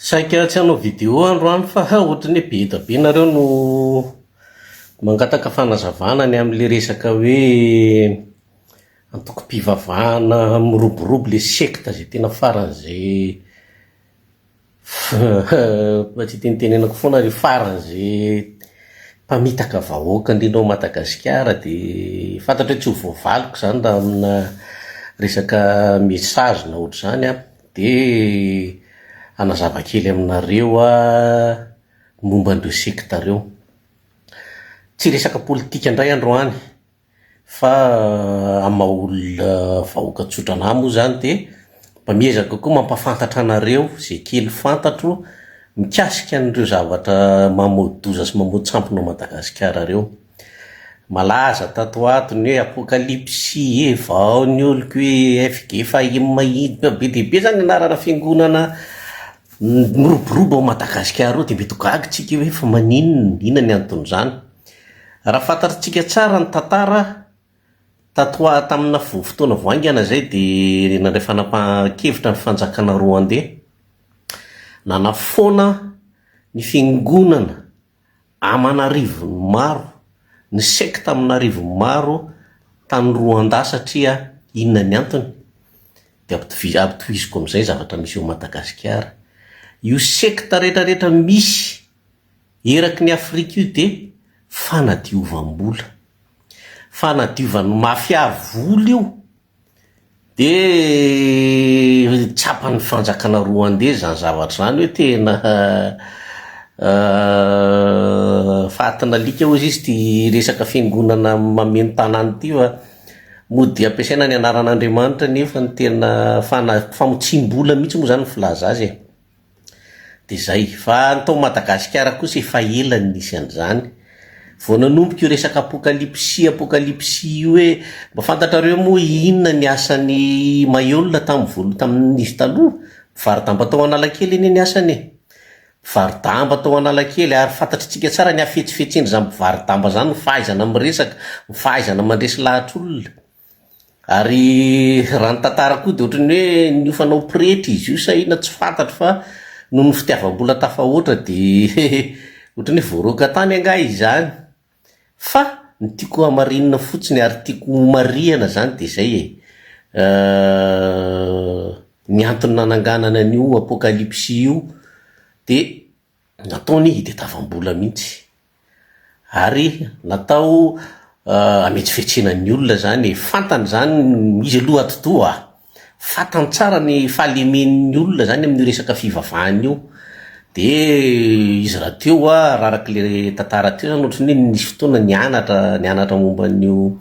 Saika tsy hanao vidéo androany fa ohatran'ny be da be nareo no mangataka fanazavana ny amin'le resaka hoe antoko-pivavahana miroborobo le secte zay tena faran'izay mba tsy tenitenenako foana ry faran'izay mpamitaka vahoaka indrindra ao Madagasikara dia fantatra hoe tsy ho voavaliko zany raha amina resaka message na ohatr'izany dia hanazava kely aminareo momba an'ireo secte reo. Tsy resaka politika indray androany fa amaha olona vahoaka tsotra anah moa zany dia mba miezaka koa mampafantatra anareo zay kely fantatro mikasika an'ireo zavatra mamodoza sy mamotsampona Madagasikara reo. Malaza tato atony hoe apokalypsy vao ny oloko hoe FG fahimahidina be dia be zany anarana fiangonana miroborobo ao Madagasikara eo dia mety gaga tsika hoe fa maninona inona ny anton'izany. Raha fantatritsika tsara ny tantara tatoa tamina fotoana voaingana zay dia nandray fanapahan-kevitra ny fanjakana Rwandais nanafoana ny fiangonana aman'arivony maro, ny secte amin'arivony maro tany Rwanda satria inona ny antony dia ampitohiziko amin'izay zavatra misy eo Madagasikara. Io secte rehetrarehetra misy eraky ny Afrika io dia fanadiovam-bola, fanadiovan'ny mafia vola io dia tsapan'ny fanjakana Rwandais zany zavatra zany hoe tena fatina alika hozy izy ty resaka fiangonana mameno tanàna ty fa mody ampiasaina ny anaran'Andriamanitra nefa ny tena famotsim-bola mihitsy moa zany filaza azy dia zay. Fa ny tao Madagasikara kosa efa ela nisy an'izany vao nanomboka io resaka apokalypsy io hoe mba fantatrareo moa inona ny asan'ny maheolona tamin'izy taloha. Varidamba tao Analakely iny ny asany varidamba tao Analakely ary fantatritsika tsara ny afetsifetsendry zany varidamba zany, mifahaizana miresaka, mifahaizana mandresy lahatr'olona. Ary raha ny tantara koa dia ohatrany hoe niofanao pretra izy io sa ina tsy fantatro fa noho ny fitiavam-bola tafahoatra dia ohatrany hoe voaroaka tany anga izany. Fa ny tiako hamarinina fotsiny ary tiako marihana zany dia zay ny antony nananganana an'io apokalypsy io dia nataony hitadiavam-bola mihitsy ary natao ametsifetsena ny olona zany, fantany zany izy aloha atodoa fantany tsara ny fahalemen'ny olona zany amin'ny resaka fivavahana io. Dia izy raha teo ararak'le tantara teo zany ohatrany hoe nisy fotoana nianatra momba an'io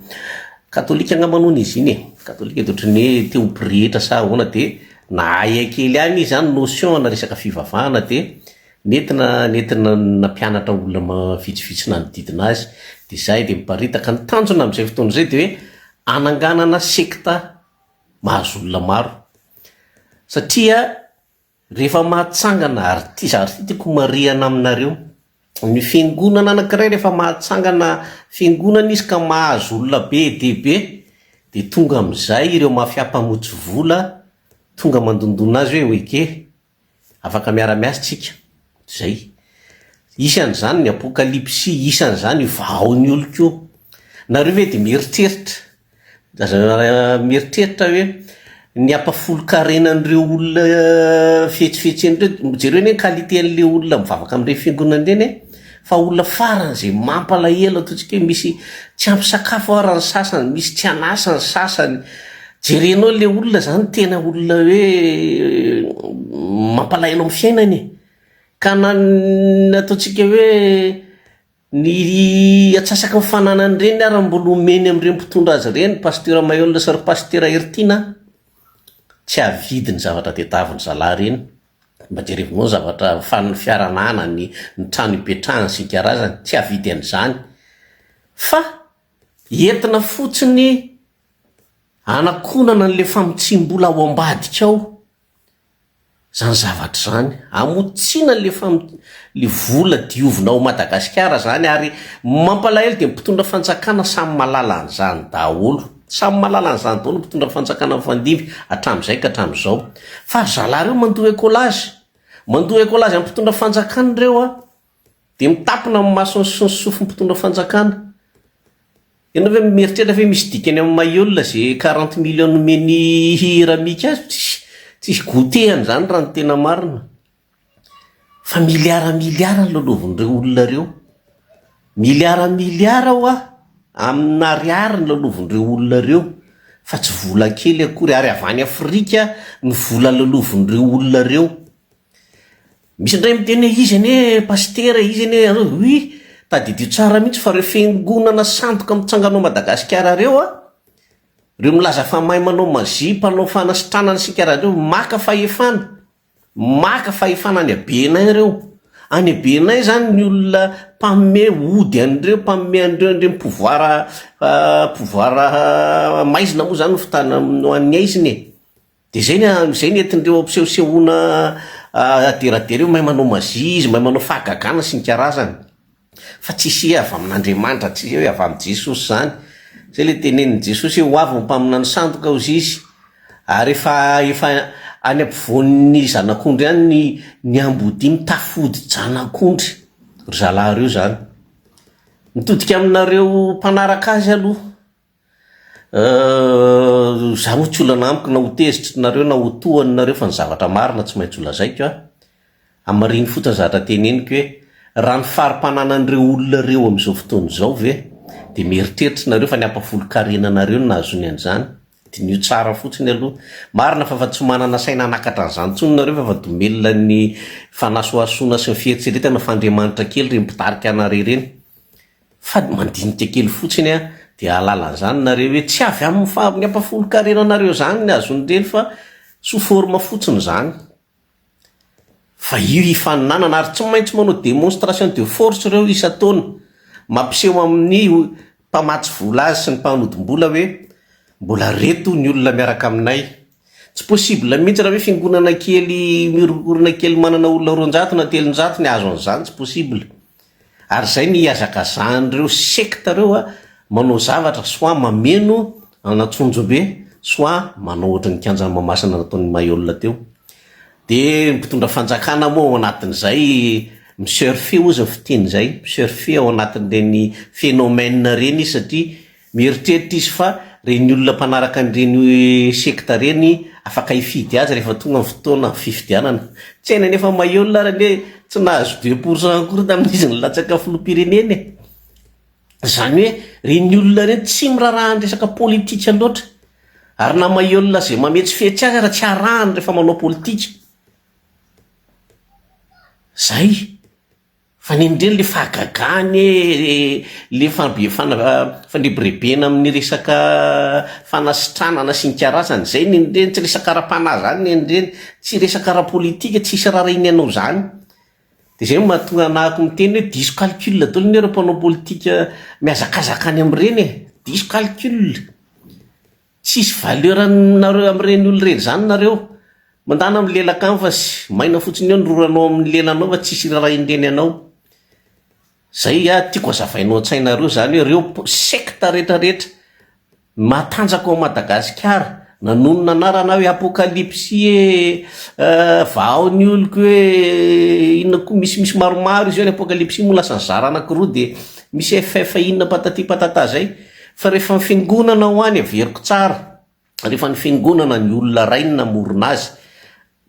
katolika angamba izy iny katolika dia ohatrany hoe teo pretra sa ahoana dia nahay kely any izy zany notion na resaka fivavahana dia nentina nampianatra olona vitsivitsy nanodidina azy. Dia zay dia miparitaka ny tanjona amin'izay fotoana izay dia hoe ananganana secte mahazo olona maro satria rehefa mahatsangana ary ty tiako marihana aminareo ny fiangonana anankiray rehefa mahatsangana fiangonana izy ka mahazo olona be dia be dia tonga amin'izay ireo mafiampamotsy vola tonga mandondona azy hoe oeke afaka miara-miasa tsika zay. Isan'izany ny apokalypsy, isan'izany vahaon'ny oloko io. Nareo ve dia mieritreritra hoe ny ampafolo-karenan'ireo olona fetsifetsen'ireo jereo ny qualité-n'le olona mivavaka amin'ireny fiangonana ireny fa olona faran'izay mampalahelo ataontsika hoe misy tsy ampy sakafo ara ny sasany, misy tsy anasa ny sasany. Jerenao le olona zany tena olona hoe mampalahelo amin'ny fiainany ka ataontsika hoe ny atsasaka mifanana an'ireny ary mbola omeny amin'ireny mpitondra azy ireny pasteur Maheolina sy pasteur Ertina tsy avidiny zavatra tadiaviny zalahy ireny. Mba jerevinao zavatra fiaranana ny trano ipetrahany sy karazany tsy avidy an'izany fa entina fotsiny anakonana n'le famotsim-bola ao ambadika ao zany zavatra zany, amotsiana le vola diovina ao Madagasikara zany ary mampalahelo dia mpitondra fanjakana samy malala an'izany daholo. Samy malala an'izany daholo mpitondra fanjakana mifandimby hatramin'izay ka hatramin'izao. Fa zalahy reo mandoa ekolazy mandoha ko lazy amin'ny mpitondra fanjakana reo dia mitapina amin'ny masony sonsofo mpitondra fanjakana. Ianao hoe mieritreritra hoe misy dikany amin'ny mahiolona zay 40 millions nomeny hira mika azy, tsisy gotehany zany raha ny tena marina. Fa miliara ny lolovin'ireo olona reo, miliara amin'ny ariary ny lolovin'ireo olona reo, fa tsy vola kely akory, ary avy any Afrika ny vola lolovin'ireo olona reo. Misy indray miteny hoe izy ane pastera, izy ane ui tadidio tsara mihitsy fa reo fiangonana sandoka mitsanganao Madagasikara reo reo milaza fa mahay manao mazy, mpanao fanasitranana sikara reo maka fahefana any Abenay reo. Any Abenay zany ny olona mpamme ody an'ireo, mpamme an'ireo pouvoir maizina moa zany fitana no an'ny aiziny. Dia zay ny entindreo ampisehosehoana aderadera eo, mahay manao mazy izy, mahay manao fahagagana sy ny karazany. Fa tsisy avy amin'Andriamanitra, tsisy hoe avy amin'ny Jesosy zany. Zay le tenenin' Jesosy hoe ho avy ny mpaminany sandoka hozy izy, ary efa any ampovoan'ny zanak'ondry any ny ambody mitafody janak'ondry ry zalahy reo zany. Mitodika aminareo mpanaraka azy aloha, za ho tsy olana amiko na ho tezitry nareo na ho tohany nareo, fa ny zavatra marina tsy maintsy olazaiko amin'ny mariny fotsiny zavatra teneniko hoe raha ny farim-pananan'ireo olona reo amin'izao fotoana izao ve dia mieritreritra nareo fa ny ampafolo-karenanareo no nahazony an'izany. Dia nio tsara fotsiny aloha, marina fa tsy manana saina anakatra an'izany tsony nareo fa domelona ny fanasoasoana sy ny fieritseretana fa Andriamanitra kely reny mpitarika anareo ireny. Fa mandinika kely fotsiny dia alala zany nareo hoe tsy avy amin'ny ampafolo-karenanareo zany ny azony ireny fa sy forma fotsiny zany. Fa io ifaninanana, ary tsy maintsy manao démonstration de force reo isa-taona, mampiseho amin'ny mpamatsy vola azy sy ny mpanodim-bola hoe mbola reto ny olona miaraka aminay. Tsy possible mihitsy raha hoe fiangonana kely miorongorona kely manana olona 200 na 300 ny azo an'izany, tsy possible. Ary zay ny iazakazan'ireo sekta reo manao zavatra soit mameno anatsonjombe, soit manao ohatra ny kianjany mamasina nataon'ny mahiolona teo. Dia mpitondra fanjakana moa ao anatin'izay misurfe ozy ny fiteny zay, misurfe ao anatin'ireny phénomène reny izy, satria mieritreritra izy fa reny olona mpanaraka an'ireny sekta reny afaka hifidy azy rehefa tonga ny fotoana fifidianana. Tsy haina nefa mahiolona ary le tsy nahazo 2% akory tamin'izy ny latsaka filoham-pirenena. Zany hoe reny olona reny tsy miraharahan'ny resaka politika loatra, ary na mahiolona zay mametsifetsy azy raha tsy arahany rehefa manao politika. Zay fa nindreny le fahagagany, le fandrebirebena amin'ny resaka fanasitranana sy ny karazany. Zay nindreny tsy resaka ara-panahy zany, nindreny tsy resaka ara-politika, tsy isy raha renyanao zany. Dia zay mahatonga anahako miteny hoe diso calcul daholo ny reo mpanao politika mihazakazakany amin'ireny diso calcul. Tsisy valeur nareo amin'ireny olon'ireny zany nareo. Mandana amin'ny lelaka any fa sy maina fotsiny eo ny roranao amin'ny lelanao fa tsisy raha indreny anao. Zay tiako hazavainao an-tsainareo zany hoe reo sekta rehetrarehetra matanjaka ao Madagasikara nanonona anarana hoe apokalipsy vahaony oloko hoe inona koa misy maromaro izy hoe ny apokalipsy mo lasa ny zara anankiroa dia misy FF inona patati patata zay. Fa rehefa ny fiangonana ho any averiko tsara, rehefa ny fiangonana ny olona rainy namorona azy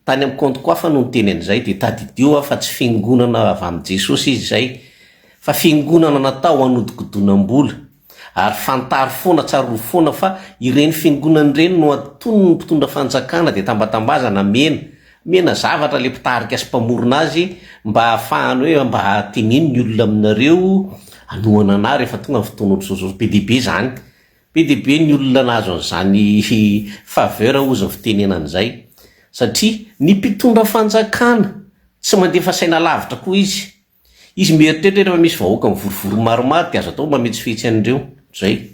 tany amin'ny compte koa fa no niteny an'izay, dia tadidio fa tsy fiangonana avy amin'ny Jesosy izy zay, fa fiangonana natao hanodikodonam-bola. Ary fantary foana, tsaro foana fa ireny fiangonana ireny no atono ny mpitondra fanjakana dia tambatambazana mena zavatra le mpitarika sy mpamorona azy mba hahafahany hoe mba hateneny ny olona aminareo anohana ana rehefa tonga ny fotoana PDB zany. PDB ny olona nazo an'izany faveur ozy ny fitenenan'izay, satria ny mpitondra fanjakana tsy mandefa saina lavitra koa izy. Izy mieritreritra rehefa misy vahoaka mivorovoro maromaro dia azo atao mametsifetsy an'ireo zay.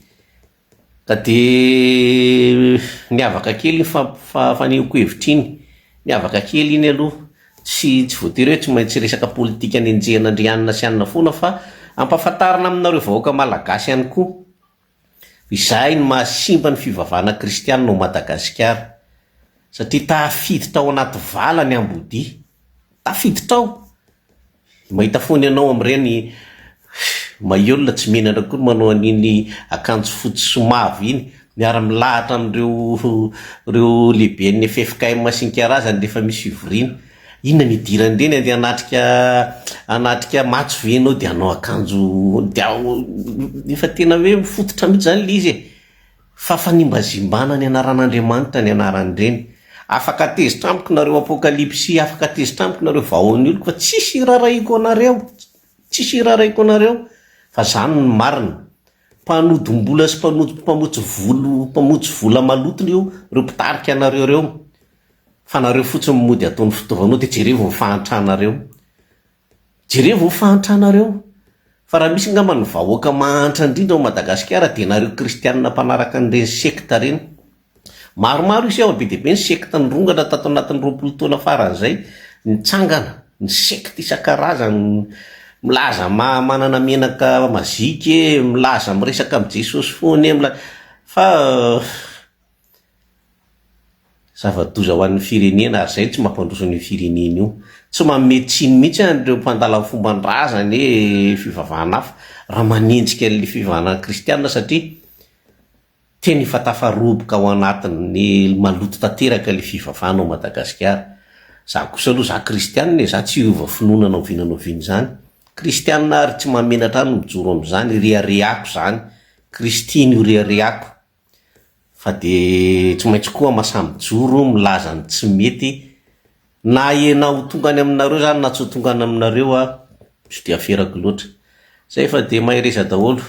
Ka dia niavaka kely fanehoko hevitra iny, niavaka kely iny aloha, tsy voatery hoe tsy maintsy resaka politika nenjehan'Andrianina sy anona foana, fa ampahafantarina aminareo vahoaka malagasy ihany koa. Izay no mahasimba ny fivavahana kristianina ao Madagasikara, satria tahafidy tao anaty vala ny ambody, tafiditra ao. Mahita foana ianao am'ireny mahiolona tsy mihinana koa manao an'iny akanjo fotsy somavy iny, miara-milahatra am'ireo lehiben'ny FFKM Masinkarazany rehefa misy fivoriana. Inona nidiran'ireny de anatrika matso ve ianao de anao akanjo efa tena hoe mifototra mihitsy zany le izy e. Fa fanimbazimbana ny anaran'Andriamanitra ny anaran'ireny. Afaka tezitra amiko nareo apokalipsy, afaka tezitra amiko nareo vahoan'ny oloko, fa tsisy iraraiko anareo, tsisy iraraiko anareo. Fa zany ny marina. Mpanodim-bola sy mpamotsy vola malotony reo mpitarika anareo reo. Fa nareo fotsiny mody ataon'ny fitaovanao de jerevo mifahantrahanareo. Jerevo mifahantrahanareo. Fa raha misy ngamba ny vahoaka mahantra indrindra ao Madagasikara de nareo kristianina mpanaraka an'ireny sekta reny. Maromaro isy ao be dia be ny sekta nirongana tato anatin'ny 20 taona faran'izay, nitsangana, ny sekta isan-karazany, milaza manana menaka mazika, milaza miresaka amin'ny Jesosy foana, fa zava-doza ho an'ny firenena ary zay tsy mampandroso ny firenena io. Tsy manome tsiny mihitsy an'ireo mpandala fomban-drazany fivavahana hafa raha manenjika an'ilay fivavahana kristianina, satria tena efa tafaroboka ao anatin'ny maloto tanteraka ilay fivavahana ao Madagasikara. Za kosa aloha za kristianina, za tsy hiova finoana na oviana zany. Kristianina ary tsy mamenatra no mijoro am'izany, rehareako zany. Kristiny io rehareako. Fa de tsy maintsy koa masamijoro milaza ny tsy mety, na ianao tonga any aminareo zany na tsy ho tonga any aminareo tsy dia aferako loatra. Zay fa de mahay reza daholo.